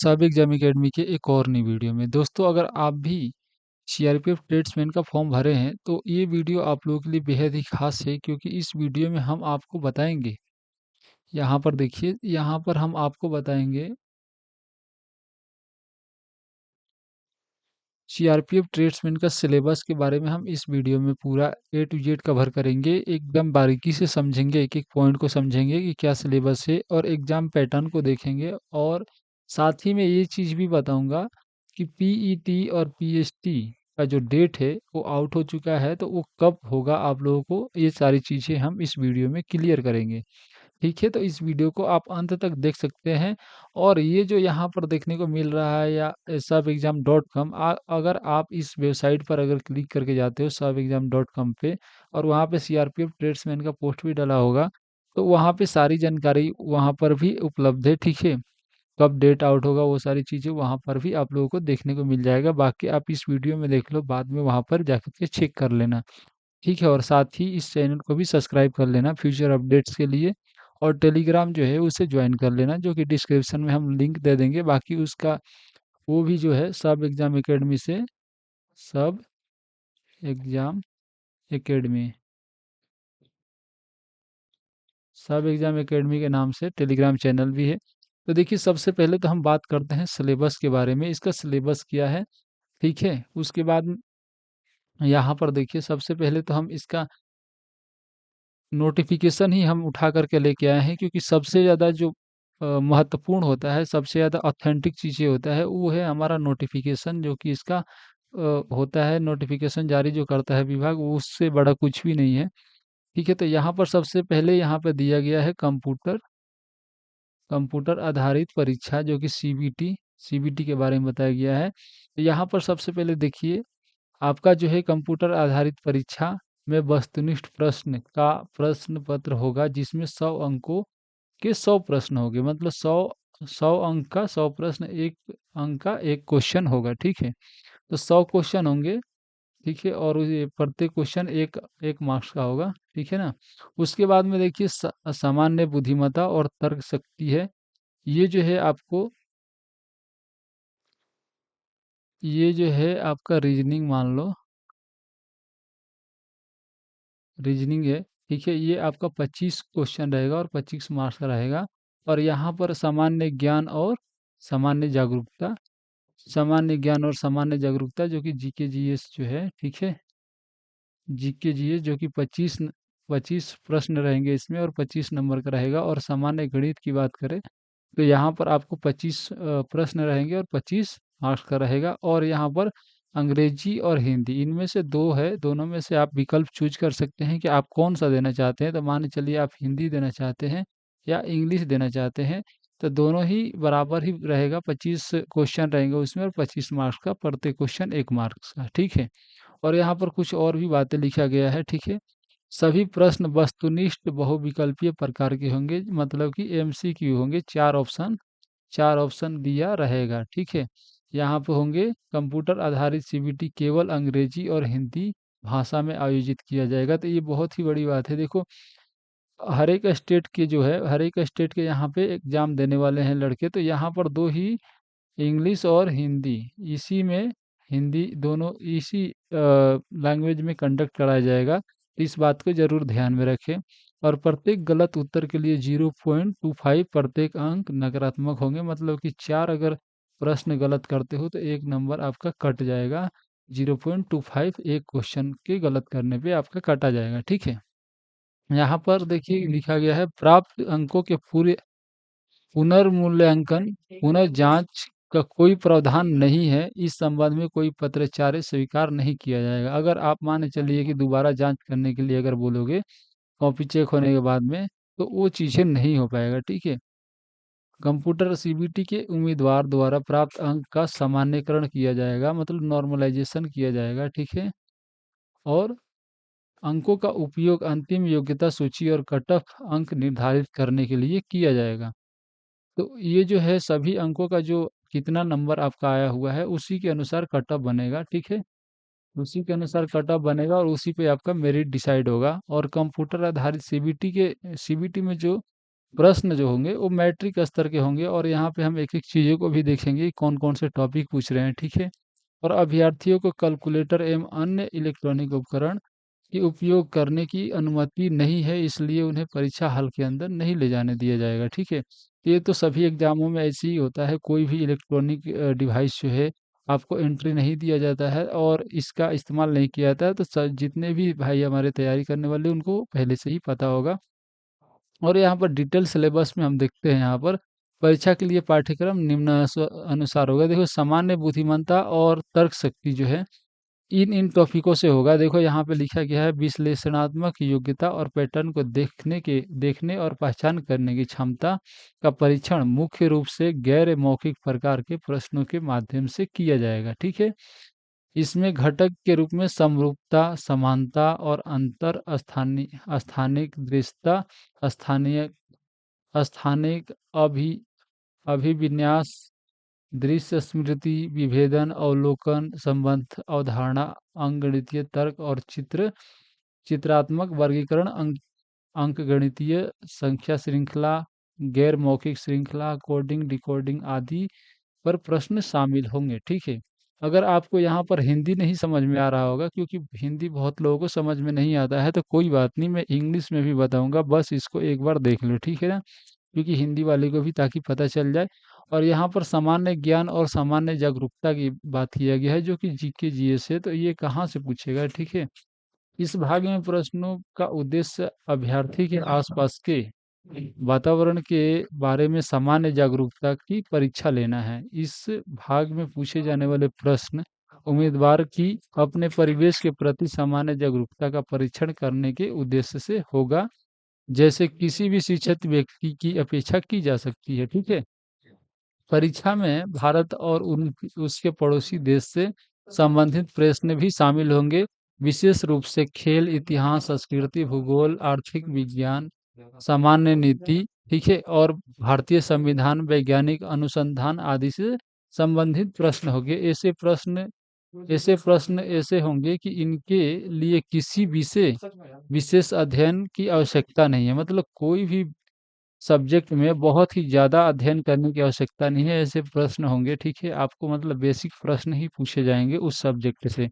सब exam academy के एक और नई वीडियो में। दोस्तों, अगर आप भी सीआरपीएफ ट्रेड्समैन का फॉर्म भरे हैं तो ये वीडियो आप लोगों के लिए बेहद ही खास है, क्योंकि इस वीडियो में हम आपको बताएंगे। यहाँ पर देखिए, यहाँ पर हम आपको बताएंगे सीआरपीएफ ट्रेड्समैन का सिलेबस के बारे में। हम इस वीडियो में पूरा ए टू जेड कवर करेंगे, एकदम बारीकी से समझेंगे, एक एक पॉइंट को समझेंगे कि क्या सिलेबस है, और एग्जाम पैटर्न को देखेंगे। और साथ ही में ये चीज़ भी बताऊंगा कि पीईटी और पीएसटी का जो डेट है वो आउट हो चुका है, तो वो कब होगा आप लोगों को, ये सारी चीज़ें हम इस वीडियो में क्लियर करेंगे। ठीक है, तो इस वीडियो को आप अंत तक देख सकते हैं। और ये जो यहाँ पर देखने को मिल रहा है, या सब एग्ज़ाम डॉट कॉम, अगर आप इस वेबसाइट पर अगर क्लिक करके जाते हो सब एग्ज़ाम डॉट कॉम पे, और वहाँ पे सीआरपीएफ ट्रेड्समैन का पोस्ट भी डाला होगा, तो वहाँ पे सारी जानकारी वहाँ पर भी उपलब्ध है। ठीक है, कब डेट आउट होगा वो सारी चीज़ें वहाँ पर भी आप लोगों को देखने को मिल जाएगा। बाकी आप इस वीडियो में देख लो, बाद में वहाँ पर जाकर के चेक कर लेना। ठीक है, और साथ ही इस चैनल को भी सब्सक्राइब कर लेना फ्यूचर अपडेट्स के लिए। और टेलीग्राम जो है उसे ज्वाइन कर लेना, जो कि डिस्क्रिप्शन में हम लिंक दे देंगे। बाकी उसका वो भी जो है सब एग्ज़ाम एकेडमी से, सब एग्ज़ाम एकेडमी, सब एग्ज़ाम एकेडमी के नाम से टेलीग्राम चैनल भी है। तो देखिए, सबसे पहले तो हम बात करते हैं सिलेबस के बारे में, इसका सिलेबस क्या है। ठीक है, उसके बाद यहाँ पर देखिए, सबसे पहले तो हम इसका नोटिफिकेशन ही हम उठा करके लेके आए हैं, क्योंकि सबसे ज़्यादा जो महत्वपूर्ण होता है, सबसे ज़्यादा ऑथेंटिक चीज़ें होता है, वो है हमारा नोटिफिकेशन, जो कि इसका होता है। नोटिफिकेशन जारी जो करता है विभाग, वो उससे बड़ा कुछ भी नहीं है। ठीक है, तो यहाँ पर सबसे पहले यहाँ पर दिया गया है कंप्यूटर कंप्यूटर आधारित परीक्षा, जो कि सीबीटी सीबीटी के बारे में बताया गया है। तो यहाँ पर सबसे पहले देखिए, आपका जो है कंप्यूटर आधारित परीक्षा में वस्तुनिष्ठ प्रश्न का प्रश्न पत्र होगा, जिसमें 100 अंकों के 100 प्रश्न होंगे। मतलब 100 अंक का 100 प्रश्न, 1 अंक का एक क्वेश्चन होगा। ठीक है, तो 100 क्वेश्चन होंगे। ठीक है, और ये प्रत्येक क्वेश्चन एक एक मार्क्स का होगा। ठीक है ना। उसके बाद में देखिए, सामान्य बुद्धिमत्ता और तर्क शक्ति है। ये जो है आपको, ये जो है आपका रीजनिंग मान लो, रीजनिंग है। ठीक है, ये आपका 25 क्वेश्चन रहेगा और 25 मार्क्स का रहेगा। और यहाँ पर सामान्य ज्ञान और सामान्य जागरूकता, सामान्य ज्ञान और सामान्य जागरूकता, जो कि जीके जीएस जो है। ठीक है, जीके जीएस जो कि 25 प्रश्न रहेंगे इसमें, और 25 नंबर का रहेगा। और सामान्य गणित की बात करें तो यहाँ पर आपको 25 प्रश्न रहेंगे और 25 मार्क्स का रहेगा। और यहाँ पर अंग्रेजी और हिंदी, इनमें से दो है, दोनों में से आप विकल्प चूज कर सकते हैं कि आप कौन सा देना चाहते हैं। तो मान चलिए आप हिंदी देना चाहते हैं या इंग्लिश देना चाहते हैं, तो दोनों ही बराबर ही रहेगा। 25 क्वेश्चन रहेंगे उसमें, और 25 मार्क्स का, प्रत्येक क्वेश्चन 1 मार्क्स का। ठीक है, और यहाँ पर कुछ और भी बातें लिखा गया है। ठीक है, सभी प्रश्न वस्तुनिष्ठ बहुविकल्पीय प्रकार के होंगे, मतलब कि एमसीक्यू होंगे। 4 ऑप्शन, 4 ऑप्शन दिया रहेगा। ठीक है, यहाँ पे होंगे। कंप्यूटर आधारित सीबीटी केवल अंग्रेजी और हिंदी भाषा में आयोजित किया जाएगा। तो ये बहुत ही बड़ी बात है। देखो, हर एक स्टेट के जो है, हर एक स्टेट के यहाँ पे एग्जाम देने वाले हैं लड़के, तो यहाँ पर दो ही, इंग्लिश और हिंदी, इसी में, हिंदी दोनों इसी लैंग्वेज में कंडक्ट कराया जाएगा। तो इस बात को जरूर ध्यान में रखें। और प्रत्येक गलत उत्तर के लिए 0.25 प्रत्येक अंक नकारात्मक होंगे। मतलब कि 4 अगर प्रश्न गलत करते हो तो 1 नंबर आपका कट जाएगा। 0.25 एक क्वेश्चन के गलत करने पे आपका काटा जाएगा। ठीक है, यहाँ पर देखिए लिखा गया है, प्राप्त अंकों के पूरे पुनर्मूल्यांकन, पुनर्जांच का कोई प्रावधान नहीं है। इस संबंध में कोई पत्राचार्य स्वीकार नहीं किया जाएगा। अगर आप मान चलिए कि दोबारा जांच करने के लिए अगर बोलोगे कॉपी चेक होने के बाद में, तो वो चीज़ें नहीं हो पाएगा। ठीक है, कंप्यूटर सीबीटी के उम्मीदवार द्वारा प्राप्त अंक का सामान्यकरण किया जाएगा, मतलब नॉर्मलाइजेशन किया जाएगा। ठीक है, और अंकों का उपयोग अंतिम योग्यता सूची और कट ऑफ अंक निर्धारित करने के लिए किया जाएगा। तो ये जो है सभी अंकों का जो कितना नंबर आपका आया हुआ है, उसी के अनुसार कट ऑफ बनेगा। ठीक है, उसी के अनुसार कट ऑफ बनेगा, और उसी पे आपका मेरिट डिसाइड होगा। और कंप्यूटर आधारित सीबीटी में जो प्रश्न जो होंगे वो मैट्रिक स्तर के होंगे और यहाँ पे हम एक एक चीज़ों को भी देखेंगे कि कौन कौन से टॉपिक पूछ रहे हैं, ठीक है। और अभ्यर्थियों को कैलकुलेटर एवं अन्य इलेक्ट्रॉनिक उपकरण की उपयोग करने की अनुमति नहीं है, इसलिए उन्हें परीक्षा हॉल के अंदर नहीं ले जाने दिया जाएगा, ठीक है। ये तो सभी एग्जामों में ऐसे ही होता है, कोई भी इलेक्ट्रॉनिक डिवाइस जो है आपको एंट्री नहीं दिया जाता है और इसका इस्तेमाल नहीं किया जाता है। तो जितने भी भाई हमारे तैयारी करने वाले उनको पहले से ही पता होगा। और यहाँ पर डिटेल सिलेबस में हम देखते हैं, यहाँ पर परीक्षा के लिए पाठ्यक्रम अनुसार होगा। देखो, सामान्य बुद्धिमत्ता और तर्क शक्ति जो है इन इन टॉपिकों से होगा। देखो यहाँ पे लिखा गया है, विश्लेषणात्मक योग्यता और पैटर्न को देखने और पहचान करने की क्षमता का परीक्षण मुख्य रूप से गैर मौखिक प्रकार के प्रश्नों के माध्यम से किया जाएगा, ठीक है। इसमें घटक के रूप में समरूपता, समानता और अंतर स्थानिक दृश्यता, स्थानीय स्थानिक अभिविन्यास, दृश्य स्मृति, विभेदन, अवलोकन, संबंध, अवधारणा, अंकगणितीय तर्क और चित्रात्मक वर्गीकरण, अंकगणितीय संख्या श्रृंखला, गैर मौखिक श्रृंखला, कोडिंग, डिकोडिंग आदि पर प्रश्न शामिल होंगे, ठीक है। अगर आपको यहाँ पर हिंदी नहीं समझ में आ रहा होगा, क्योंकि हिंदी बहुत लोगों को समझ में नहीं आता है, तो कोई बात नहीं, मैं इंग्लिश में भी बताऊंगा, बस इसको एक बार देख लो, ठीक है ना। क्योंकि हिंदी वाले को भी ताकि पता चल जाए। और यहाँ पर सामान्य ज्ञान और सामान्य जागरूकता की बात किया गया है, जो कि जीके जीएस है, तो ये कहाँ से पूछेगा, ठीक है। इस भाग में प्रश्नों का उद्देश्य अभ्यर्थी के आसपास के वातावरण के बारे में सामान्य जागरूकता की परीक्षा लेना है। इस भाग में पूछे जाने वाले प्रश्न उम्मीदवार की अपने परिवेश के प्रति सामान्य जागरूकता का परीक्षण करने के उद्देश्य से होगा, जैसे किसी भी शिक्षित व्यक्ति की अपेक्षा की जा सकती है, ठीक है। परीक्षा में भारत और उसके पड़ोसी देश से संबंधित प्रश्न भी शामिल होंगे, विशेष रूप से खेल, इतिहास, संस्कृति, भूगोल, आर्थिक विज्ञान, सामान्य नीति, ठीक है, और भारतीय संविधान, वैज्ञानिक अनुसंधान आदि से संबंधित प्रश्न होंगे। ऐसे प्रश्न ऐसे होंगे कि इनके लिए किसी विशेष अध्ययन की आवश्यकता नहीं है। मतलब कोई भी सब्जेक्ट में बहुत ही ज़्यादा अध्ययन करने की आवश्यकता नहीं है, ऐसे प्रश्न होंगे, ठीक है। आपको मतलब बेसिक प्रश्न ही पूछे जाएंगे उस सब्जेक्ट से।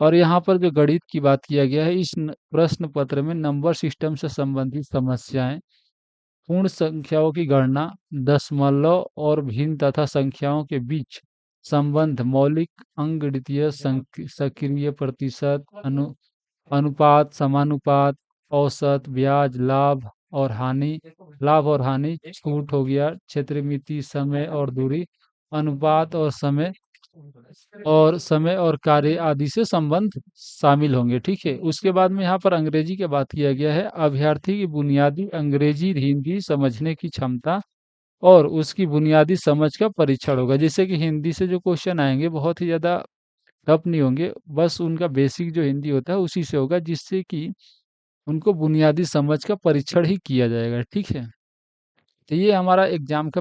और यहाँ पर जो गणित की बात किया गया है, इस प्रश्न पत्र में नंबर सिस्टम से संबंधित समस्याएं, पूर्ण संख्याओं की गणना, दशमलव और भिन्न तथा संख्याओं के बीच संबंध, मौलिक अंकगणितीय सक्रिय प्रतिशत, अनुपात, समानुपात, औसत, ब्याज, लाभ और हानि, छूट हो गया, क्षेत्रमिति, समय और दूरी, अनुपात और समय और कार्य आदि से संबंध शामिल होंगे, ठीक है। उसके बाद में यहाँ पर अंग्रेजी की बात किया गया है, अभ्यर्थी की बुनियादी अंग्रेजी हिंदी समझने की क्षमता और उसकी बुनियादी समझ का परीक्षण होगा। जैसे कि हिंदी से जो क्वेश्चन आएंगे बहुत ही ज़्यादा टफ नहीं होंगे, बस उनका बेसिक जो हिंदी होता है उसी से होगा, जिससे कि उनको बुनियादी समझ का परीक्षण ही किया जाएगा, ठीक है। तो ये हमारा एग्जाम का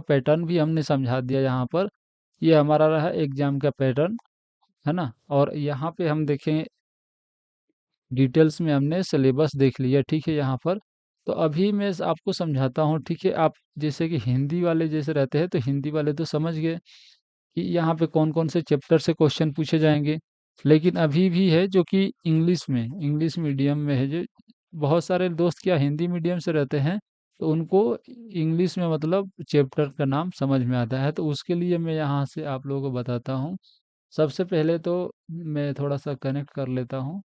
पैटर्न भी हमने समझा दिया यहाँ पर। ये हमारा रहा एग्जाम का पैटर्न, है ना। और यहाँ पे हम देखें, डिटेल्स में हमने सिलेबस देख लिया, ठीक है यहाँ पर। तो अभी मैं आपको समझाता हूँ, ठीक है। आप जैसे कि हिंदी वाले जैसे रहते हैं, तो हिंदी वाले तो समझ गए कि यहाँ पे कौन कौन से चैप्टर से क्वेश्चन पूछे जाएंगे। लेकिन अभी भी है जो कि इंग्लिश मीडियम में है, जो बहुत सारे दोस्त क्या हिंदी मीडियम से रहते हैं, तो उनको इंग्लिश में मतलब चैप्टर का नाम समझ में आता है। तो उसके लिए मैं यहाँ से आप लोगों को बताता हूँ। सबसे पहले तो मैं थोड़ा सा कनेक्ट कर लेता हूँ।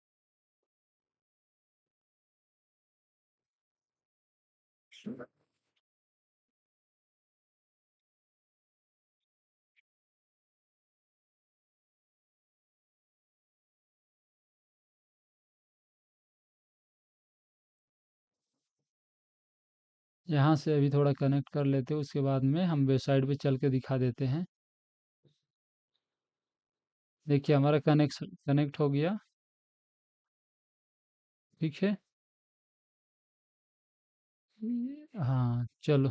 यहाँ से अभी थोड़ा कनेक्ट कर लेते हैं, उसके बाद में हम वेबसाइट पे चल के दिखा देते हैं। देखिए हमारा कनेक्ट हो गया, ठीक है। हाँ चलो,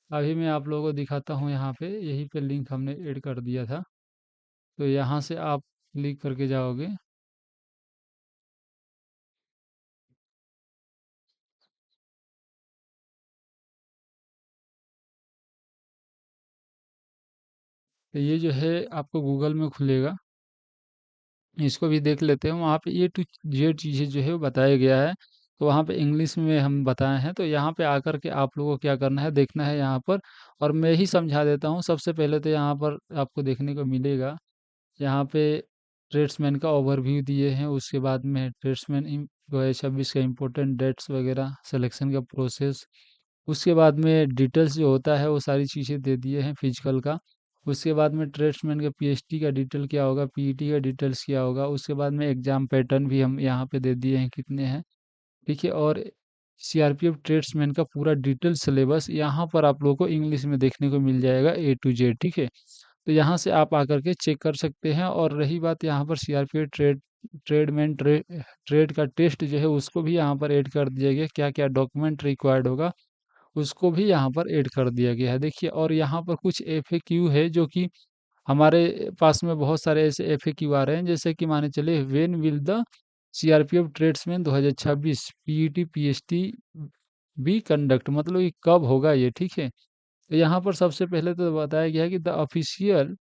अभी मैं आप लोगों को दिखाता हूँ। यहाँ पे यहीं पे लिंक हमने ऐड कर दिया था, तो यहाँ से आप क्लिक करके जाओगे। तो ये जो है आपको गूगल में खुलेगा, इसको भी देख लेते हैं। वहाँ पे ए टू जेड चीज़ें जो है वो बताया गया है। तो वहाँ पे इंग्लिश में हम बताए हैं, तो यहाँ पे आकर के आप लोगों को क्या करना है, देखना है यहाँ पर। और मैं ही समझा देता हूँ। सबसे पहले तो यहाँ पर आपको देखने को मिलेगा, यहाँ पे ट्रेड्समैन का ओवरव्यू दिए हैं। उसके बाद में ट्रेड्समैन 2026 का इम्पोर्टेंट डेट्स वगैरह, सिलेक्शन का प्रोसेस। उसके बाद में डिटेल्स जो होता है वो सारी चीज़ें दे दिए हैं फिजिकल का। उसके बाद में ट्रेड्समैन का पीएचडी का डिटेल क्या होगा, पीईटी का डिटेल्स क्या होगा। उसके बाद में एग्जाम पैटर्न भी हम यहाँ पे दे दिए हैं कितने हैं, ठीक है। और सीआरपीएफ ट्रेड्समैन का पूरा डिटेल सिलेबस यहाँ पर आप लोगों को इंग्लिश में देखने को मिल जाएगा, ए टू जेड, ठीक है। तो यहाँ से आप आकर के चेक कर सकते हैं। और रही बात यहाँ पर सीआरपीएफ ट्रेडमैन ट्रेड का टेस्ट जो है उसको भी यहाँ पर ऐड कर दिया गया, क्या क्या डॉक्यूमेंट रिक्वायर्ड होगा उसको भी यहाँ पर ऐड कर दिया गया है, देखिए। और यहाँ पर कुछ एफएक्यू है जो कि हमारे पास में बहुत सारे ऐसे एफएक्यू आ रहे हैं, जैसे कि माने चले, when will the CRPF tradesman 2026 PET PhD B conduct, मतलब कि कब होगा ये, ठीक है। तो यहाँ पर सबसे पहले तो बताया गया है कि the official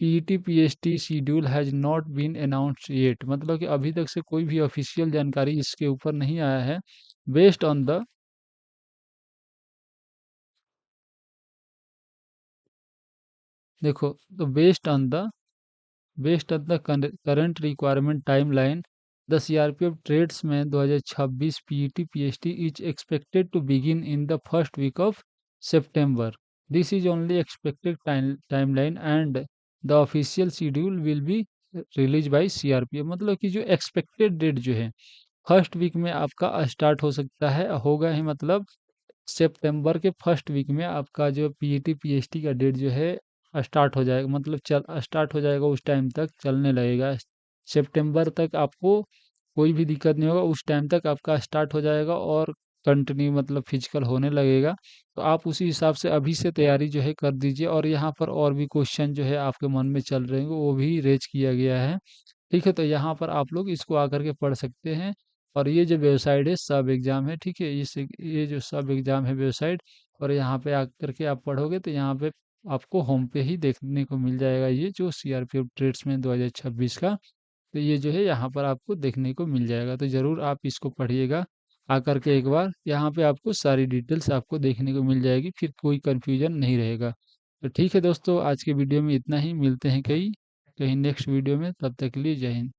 PET PHD schedule has not been announced yet, मतलब कि अभी तक से कोई भी ऑफिशियल जानकारी इसके ऊपर नहीं आया है। बेस्ड ऑन द, देखो, तो based on the current requirement timeline, the CRPF tradesman 2026 PET PHD is expected to begin in the first week of September. This is only expected timeline and the official schedule will be release by CRPF, मतलब कि जो expected date जो है first week में आपका start हो सकता है, होगा ही, मतलब सितंबर के फर्स्ट वीक में आपका जो पीईटी पीएचडी का डेट जो है स्टार्ट हो जाएगा, मतलब चल स्टार्ट हो जाएगा, उस टाइम तक चलने लगेगा। सितंबर तक आपको कोई भी दिक्कत नहीं होगा, उस टाइम तक आपका स्टार्ट हो जाएगा और कंटिन्यू, मतलब फिजिकल होने लगेगा। तो आप उसी हिसाब से अभी से तैयारी जो है कर दीजिए। और यहाँ पर और भी क्वेश्चन जो है आपके मन में चल रहे हैं वो भी रेज किया गया है, ठीक है। तो यहाँ पर आप लोग इसको आकर के पढ़ सकते हैं। और ये जो वेबसाइट है सब एग्ज़ाम है, ठीक है, इस ये जो सब एग्ज़ाम है वेबसाइट, और यहाँ पे आकर के आप पढ़ोगे तो यहाँ पे आपको होम पे ही देखने को मिल जाएगा, ये जो सीआरपीएफ ट्रेड्समैन 2026 का। तो ये जो है यहाँ पर आपको देखने को मिल जाएगा, तो ज़रूर आप इसको पढ़िएगा आकर के एक बार। यहाँ पे आपको सारी डिटेल्स आपको देखने को मिल जाएगी, फिर कोई कन्फ्यूजन नहीं रहेगा। तो ठीक है दोस्तों, आज के वीडियो में इतना ही। मिलते हैं कहीं कहीं नेक्स्ट वीडियो में, तब तक के लिए जय हिंद।